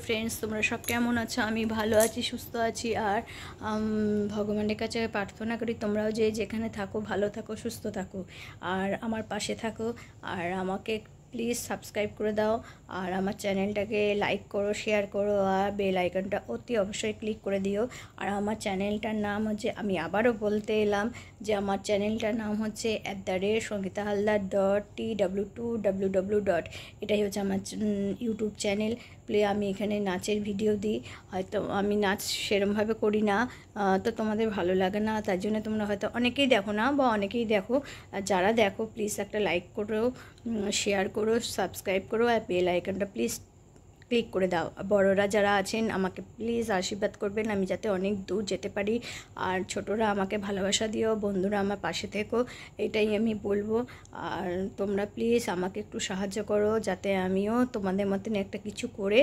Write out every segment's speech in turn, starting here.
Friends, তোমরা সব কেমন আছো? আমি ভালো আছি, সুস্থ আছি। আর ভগবানের কাছে প্রার্থনা করি তোমরাও যে যেখানে থাকো ভালো থাকো, সুস্থ থাকো, আর আমার পাশে থাকো। আর আমাকে প্লিজ সাবস্ক্রাইব করে দাও, আর আমার চ্যানেলটাকে লাইক করো, শেয়ার করো, আর বেল আইকনটা অতি অবশ্যই ক্লিক করে দিও। আর আমার চ্যানেলটার নাম হচ্ছে, আমি আবারও বলতে এলাম যে আমার চ্যানেলটার নাম হচ্ছে @সঙ্গীতাহালদার.tw2ww. এটাই হচ্ছে আমার ইউটিউব চ্যানেল। আমি এখানে নাচের ভিডিও দিই। হয়তো আমি নাচ সেরমভাবে করি না, তো তোমাদের ভালো লাগে না, তার জন্য তোমরা হয়তো অনেকেই দেখো না, বা অনেকেই দেখো। যারা দেখো প্লিজ একটা লাইক করো, শেয়ার করো, সাবস্ক্রাইব করো, আর বেল আইকনটা প্লিজ ক্লিক করে দাও। বড়রা যারা আছেন আমাকে প্লিজ আশীর্বাদ করবেন, আমি যাতে অনেক দূর যেতে পারি। আর ছোটরা আমাকে ভালোবাসা দিও, বন্ধুরা আমার পাশে থেকো, এটাই আমি বলবো। আর তোমরা প্লিজ আমাকে একটু সাহায্য করো, যাতে আমিও তোমাদের মতন একটা কিছু করে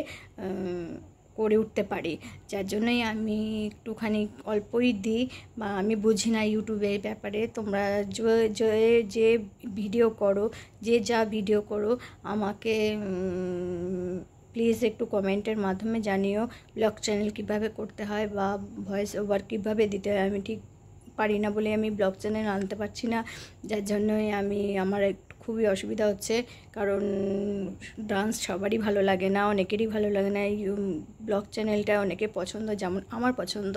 উঠতে পারি। যার জন্যই আমি একটুখানি অল্পই দিই, বা আমি বুঝি না ইউটিউবের ব্যাপারে। তোমরা যে ভিডিও করো, যে যা ভিডিও করো, আমাকে প্লিজ একটু কমেন্টের মাধ্যমে জানিও ব্লগ চ্যানেল কীভাবে করতে হয়, বা ভয়েস ওভার কীভাবে দিতে হয়। আমি ঠিক পারি না বলে আমি ব্লগ চ্যানেল আনতে পারছি না, যার জন্যই আমার খুবই অসুবিধা হচ্ছে। কারণ ডান্স সবারই ভালো লাগে না, অনেকেরই ভালো লাগে না। এই ব্লগ চ্যানেলটা অনেকে পছন্দ, যেমন আমার পছন্দ।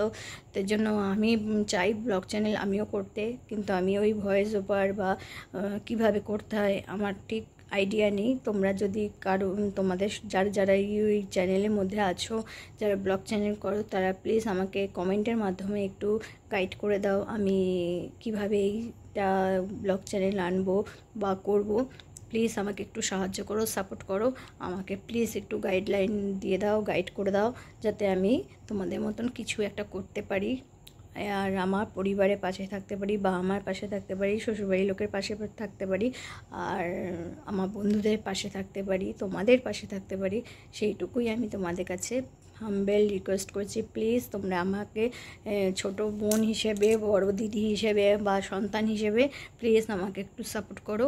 তার জন্য আমি চাই ব্লগ চ্যানেল আমিও করতে, কিন্তু আমি ওই ভয়েস ওভার বা কীভাবে করতে হয় আমার ঠিক আইডিয়া নেই। তোমরা যদি তোমাদের যারা এই চ্যানেলের মধ্যে আছো, যারা ব্লগ চ্যানেল করো, তারা প্লিজ আমাকে কমেন্টের মাধ্যমে একটু গাইড করে দাও, আমি কিভাবে এইটা ব্লগ চ্যানেল আনবো বা করব। প্লিজ আমাকে একটু সাহায্য করো, সাপোর্ট করো, আমাকে প্লিজ একটু গাইডলাইন দিয়ে দাও, গাইড করে দাও, যাতে আমি তোমাদের মতন কিছু একটা করতে পারি, আর আমার পরিবারের পাশে থাকতে পারি, বা আমার পাশে থাকতে পারি, শ্বশুরবাড়ির লোকের পাশে থাকতে পারি, আর আমার বন্ধুদের পাশে থাকতে পারি, তোমাদের পাশে থাকতে পারি। সেইটুকুই আমি তোমাদের কাছে হাম্বেল রিকোয়েস্ট করছি। প্লিজ তোমরা আমাকে ছোট বোন হিসেবে, বড় দিদি হিসেবে, বা সন্তান হিসেবে প্লিজ আমাকে একটু সাপোর্ট করো।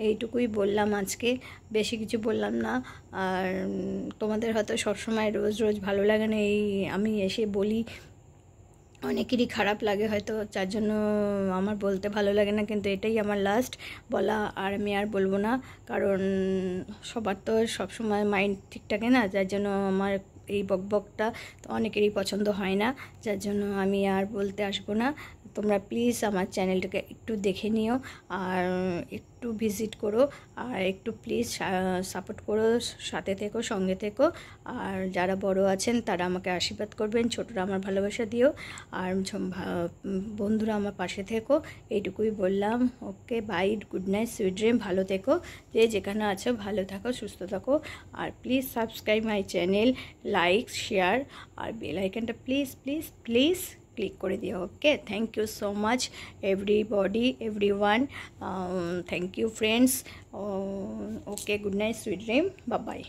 এইটুকুই বললাম আজকে, বেশি কিছু বললাম না। আর তোমাদের হয়তো সবসময় রোজ রোজ ভালো লাগে না, এই আমি এসে বলি, অনেকেরই খারাপ লাগে হয়তো, যার জন্য আমার বলতে ভালো লাগে না, কিন্তু এটাই আমার লাস্ট বলা, আর আমি আর বলবো না। কারণ সবার তো সবসময় মাইন্ড ঠিক থাকে না, যার জন্য আমার এই বকবকটা তো অনেকেরই পছন্দ হয় না, যার জন্য আমি আর বলতে আসবো না। তোমরা প্লিজ আমার চ্যানেলটাকে একটু দেখে নিও, আর একটু ভিজিট করো, আর একটু প্লিজ সাপোর্ট করো, সাথে থেকো, সঙ্গে থেকো। আর যারা বড় আছেন তারা আমাকে আশীর্বাদ করবেন, ছোটরা আমার ভালোবাসা দিও, আর বন্ধুরা আমার পাশে থেকো। এইটুকুই বললাম। Okay, bye, good night, sweet dream, ভালো থেকো, যে যেখানে আছো ভালো থাকো, সুস্থ থাকো। আর please subscribe my channel, like, share, আর বেল আইকনটা প্লিজ প্লিজ প্লিজ ক্লিক করে দিও। Okay, thank you so much everybody, everyone. Thank you friends. Okay, good night, sweet dream, bye by.